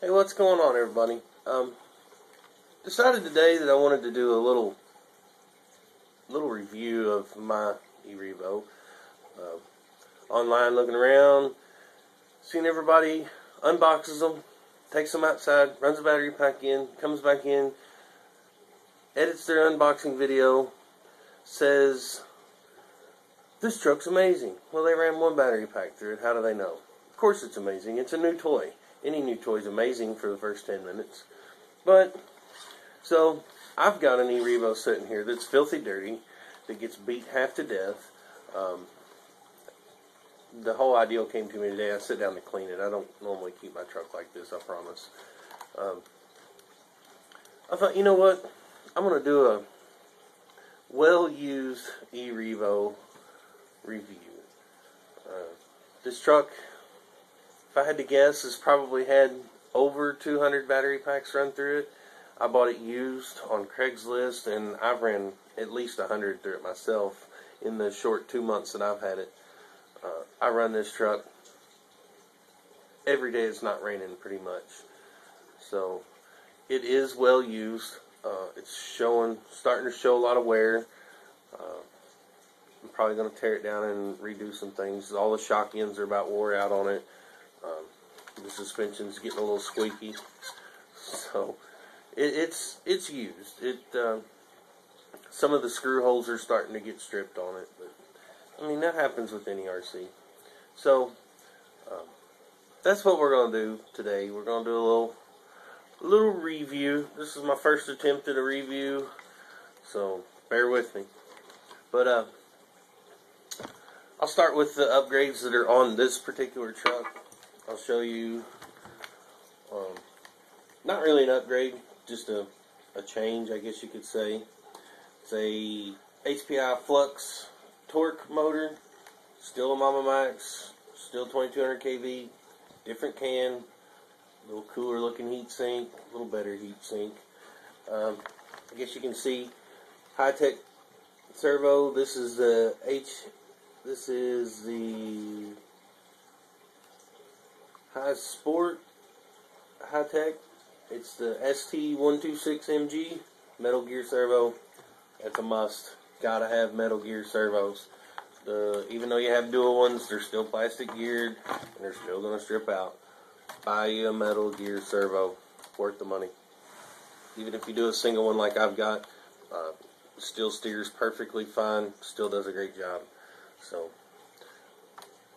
Hey, what's going on, everybody? Decided today that I wanted to do a little review of my e-Revo. Online, looking around, seeing everybody unboxes them, takes them outside, runs the battery pack in, comes back in, edits their unboxing video, says, "This truck's amazing." Well, they ran one battery pack through it. How do they know? Of course it's amazing. It's a new toy. Any new toy is amazing for the first 10 minutes. But, so, I've got an e-Revo sitting here that's filthy dirty, that gets beat half to death. The whole idea came to me today. I sit down to clean it. I don't normally keep my truck like this, I promise. I thought, you know what? I'm going to do a well-used e-Revo review. This truck, if I had to guess, has probably had over 200 battery packs run through it. I bought it used on Craigslist, and I've ran at least 100 through it myself in the short 2 months that I've had it. I run this truck every day it's not raining, pretty much. So it is well used. It's starting to show a lot of wear. I'm probably going to tear it down and redo some things. All the shock ends are about wore out on it. The suspension's getting a little squeaky. So it's used. Some of the screw holes are starting to get stripped on it, but I mean, that happens with any RC. So that's what we're going to do today. We're going to do a little review. This is my first attempt at a review, so bear with me. But I'll start with the upgrades that are on this particular truck. I'll show you, not really an upgrade, just a change, I guess you could say. It's a HPI flux torque motor, still a Mama Max, still 2200 kV, different can, a little cooler looking heat sink, a little better heat sink. I guess you can see high-tech servo. This is the High Sport high-tech. It's the ST126MG Metal Gear servo. That's a must. Gotta have Metal Gear servos. Even though you have dual ones, they're still plastic geared, and they're still gonna strip out. Buy you a Metal Gear servo. Worth the money. Even if you do a single one like I've got, still steers perfectly fine. Still does a great job. So,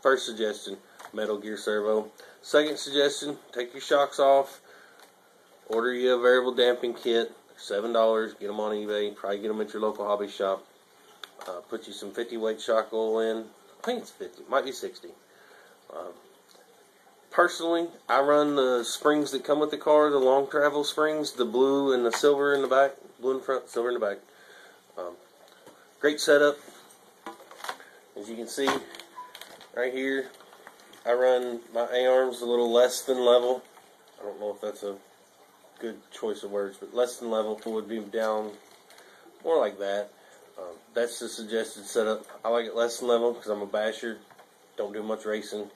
first suggestion, Metal Gear servo. Second suggestion, take your shocks off. Order you a variable damping kit. $7. Get them on eBay. Probably get them at your local hobby shop. Put you some 50 weight shock oil in. I think it's 50. Might be 60. Personally, I run the springs that come with the car, the long travel springs, the blue and the silver in the back. Blue in the front, silver in the back. Great setup. As you can see, right here, I run my A-arms a little less than level. I don't know if that's a good choice of words, but less than level would be down more like that. That's the suggested setup. I like it less than level because I'm a basher. Don't do much racing.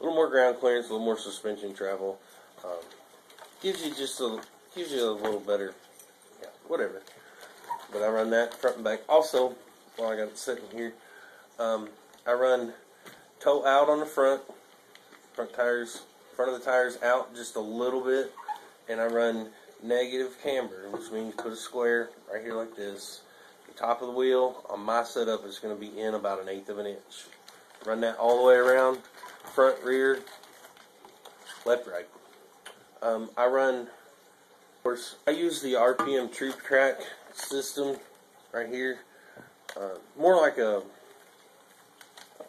A little more ground clearance, a little more suspension travel. Gives you a little better, yeah, whatever. But I run that front and back. Also, while I got it sitting here, I run toe out on the front of the tires out just a little bit, and I run negative camber, which means put a square right here like this. The top of the wheel on my setup is going to be in about 1/8 of an inch. Run that all the way around, front, rear, left, right. I use the RPM Troop Track system right here. More like I'm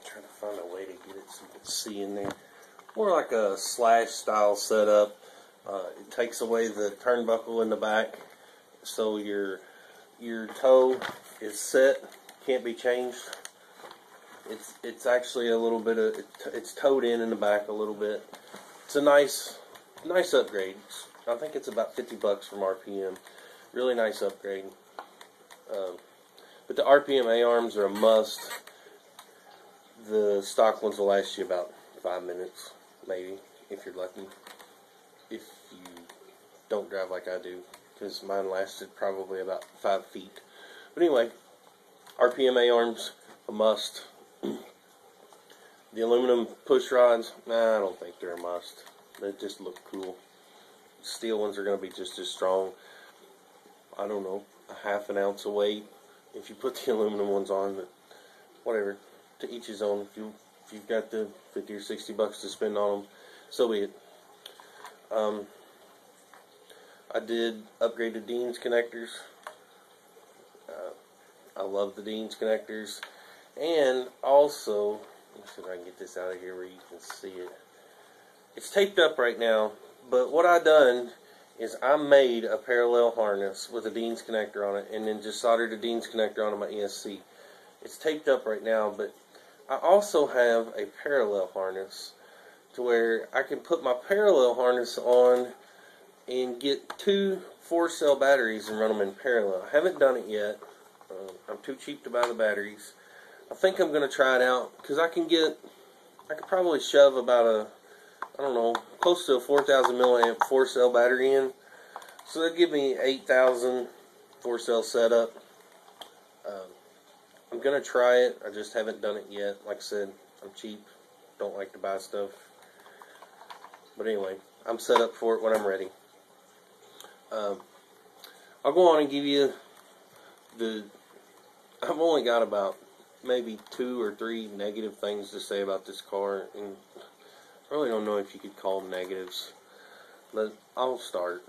trying to find a way to get it so you can see in there. More like a slash style setup. It takes away the turnbuckle in the back, so your toe is set, can't be changed. It's actually a little bit of it's towed in the back a little bit. It's a nice upgrade. I think it's about $50 from RPM. Really nice upgrade. But the RPM A-arms are a must. The stock ones will last you about 5 minutes, maybe, if you're lucky. If don't drive like I do, because mine lasted probably about 5 feet. But anyway, RPMA arms, a must. The aluminum push rods, nah, I don't think they're a must. They just look cool. Steel ones are going to be just as strong. I don't know, a half an ounce of weight if you put the aluminum ones on, but whatever. To each his own. If you've got the 50 or 60 bucks to spend on them, so be it. I did upgrade the Dean's connectors. I love the Dean's connectors. And also, let's see if I can get this out of here where you can see it. It's taped up right now, but what I done is I made a parallel harness with a Dean's connector on it, and then just soldered a Dean's connector onto my ESC. It's taped up right now, but I also have a parallel harness to where I can put my parallel harness on and get 2 4-cell batteries and run them in parallel. I haven't done it yet. I'm too cheap to buy the batteries. I think I'm going to try it out, because I could probably shove about I don't know, close to a 4,000 milliamp 4-cell battery in. So that'd give me 8,000 4-cell setup. I'm going to try it. I just haven't done it yet. Like I said, I'm cheap. Don't like to buy stuff. But anyway, I'm set up for it when I'm ready. I'll go on and give you I've only got about maybe 2 or 3 negative things to say about this car, and I really don't know if you could call them negatives, but I'll start.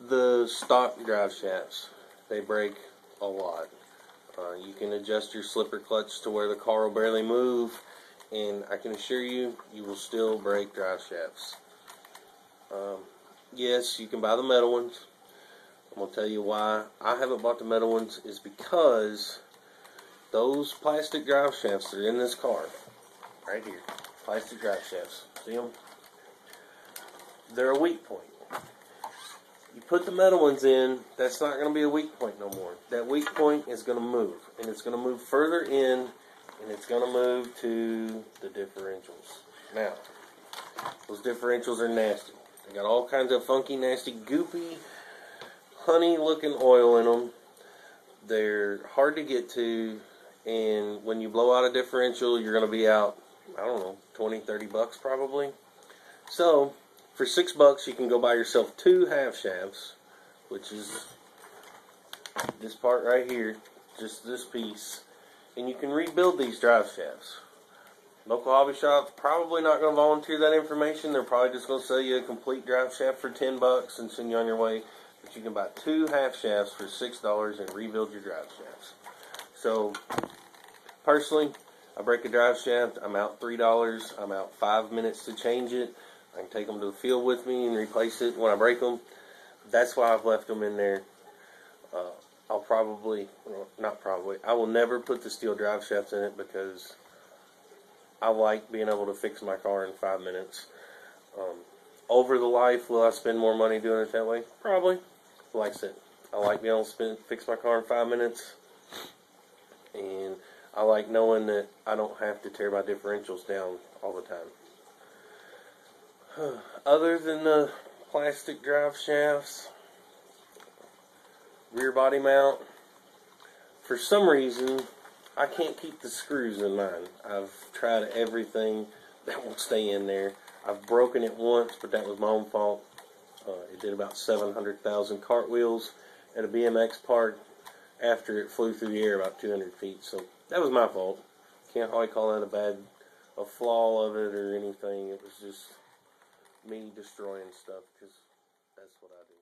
The stock drive shafts, they break a lot. You can adjust your slipper clutch to where the car will barely move, and I can assure you, you will still break drive shafts. Yes, you can buy the metal ones. I'm going to tell you why I haven't bought the metal ones is because those plastic drive shafts that are in this car, right here, plastic drive shafts, see them? They're a weak point. You put the metal ones in, that's not going to be a weak point no more. That weak point is going to move, and it's going to move further in, and it's going to move to the differentials. Now, those differentials are nasty. They got all kinds of funky, nasty, goopy, honey-looking oil in them. They're hard to get to, and when you blow out a differential, you're going to be out, I don't know, 20, 30 bucks probably. So, for $6, you can go buy yourself 2 half shafts, which is this part right here, just this piece, and you can rebuild these drive shafts. Local hobby shop probably not going to volunteer that information. They're probably just going to sell you a complete drive shaft for 10 bucks and send you on your way. But you can buy 2 half shafts for $6 and rebuild your drive shafts. So, personally, I break a drive shaft, I'm out $3. I'm out 5 minutes to change it. I can take them to the field with me and replace it when I break them. That's why I've left them in there. I'll probably, well, not probably, I will never put the steel drive shafts in it because I like being able to fix my car in 5 minutes. Over the life, will I spend more money doing it that way? Probably. Like I said, I like being able to fix my car in 5 minutes. And I like knowing that I don't have to tear my differentials down all the time. Other than the plastic drive shafts, rear body mount, for some reason, I can't keep the screws in mine. I've tried everything that won't stay in there. I've broken it once, but that was my own fault. It did about 700,000 cartwheels at a BMX park after it flew through the air about 200 feet. So that was my fault. Can't really call that a flaw of it or anything. It was just me destroying stuff because that's what I do.